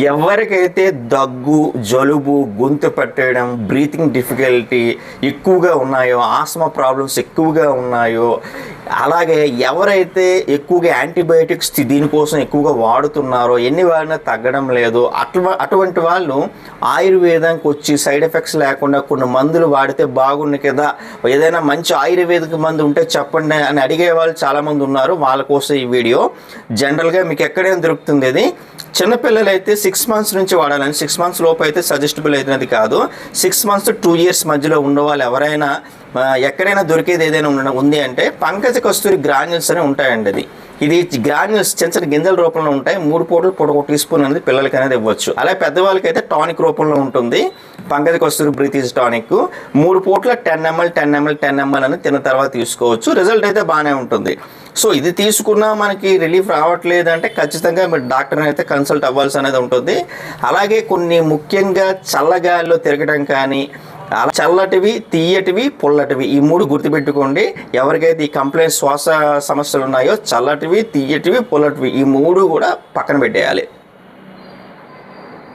ఎవరికైతే దగ్గు, జలుబు, గొంతు పట్టేయడం, బ్రీతింగ్ డిఫికల్టీ ఎక్కువగా ఉన్నాయో, ఆస్మా ప్రాబ్లమ్స్ ఎక్కువగా ఉన్నాయో, అలాగే ఎవరైతే ఎక్కువగా యాంటీబయాటిక్స్ దీనికోసం ఎక్కువగా వాడుతున్నారో, ఎన్ని వాడినా తగ్గడం లేదు, అటువంటి వాళ్ళు ఆయుర్వేదానికి వచ్చి సైడ్ ఎఫెక్ట్స్ లేకుండా కొన్ని మందులు వాడితే బాగుంది కదా, ఏదైనా మంచి ఆయుర్వేదిక మందు ఉంటే చెప్పండి అని అడిగే వాళ్ళు చాలామంది ఉన్నారు. వాళ్ళ కోసం ఈ వీడియో. జనరల్గా మీకు ఎక్కడైనా దొరుకుతుంది ఇది. చిన్నపిల్లలు అయితే 6 మంత్స్ నుంచి వాడాలని, 6 మంత్స్ లోపు అయితే సజెస్టబుల్ అయినది కాదు. 6 మంత్స్ to 2 years మధ్యలో ఉన్న వాళ్ళు ఎవరైనా ఎక్కడైనా దొరికేది ఏదైనా ఉంది అంటే పంకజ కస్తూరి గ్రాన్యూల్స్ అని ఉంటాయండి. ఇది గ్రాన్యూల్స్ చిన్న చిన్న గింజల రూపంలో ఉంటాయి. 3 పూటలు పొడి 1 టీ స్పూన్ అనేది పిల్లలకి అనేది ఇవ్వచ్చు. అలాగే పెద్దవాళ్ళకి అయితే టానిక్ రూపంలో ఉంటుంది పంకజ కస్తూరి బ్రీత్ ఈజ్ టానిక్. 3 పూట్ల 10 ml 10 ml 10 ml అని తిన్న తర్వాత తీసుకోవచ్చు. రిజల్ట్ అయితే బాగానే ఉంటుంది. సో ఇది తీసుకున్నా మనకి రిలీఫ్ రావట్లేదు అంటే ఖచ్చితంగా మీరు డాక్టర్ని అయితే కన్సల్ట్ అవ్వాల్సి అనేది ఉంటుంది. అలాగే కొన్ని ముఖ్యంగా చల్లగాలిలో తిరగడం కానీ, చల్లటివి, తీయటివి, పుల్లటివి, ఈ 3 గుర్తుపెట్టుకోండి. ఎవరికైతే ఈ కంప్లైంట్ శ్వాస సమస్యలు ఉన్నాయో చల్లటివి, తీయటివి, పుల్లటివి, ఈ 3 కూడా పక్కన పెట్టేయాలి.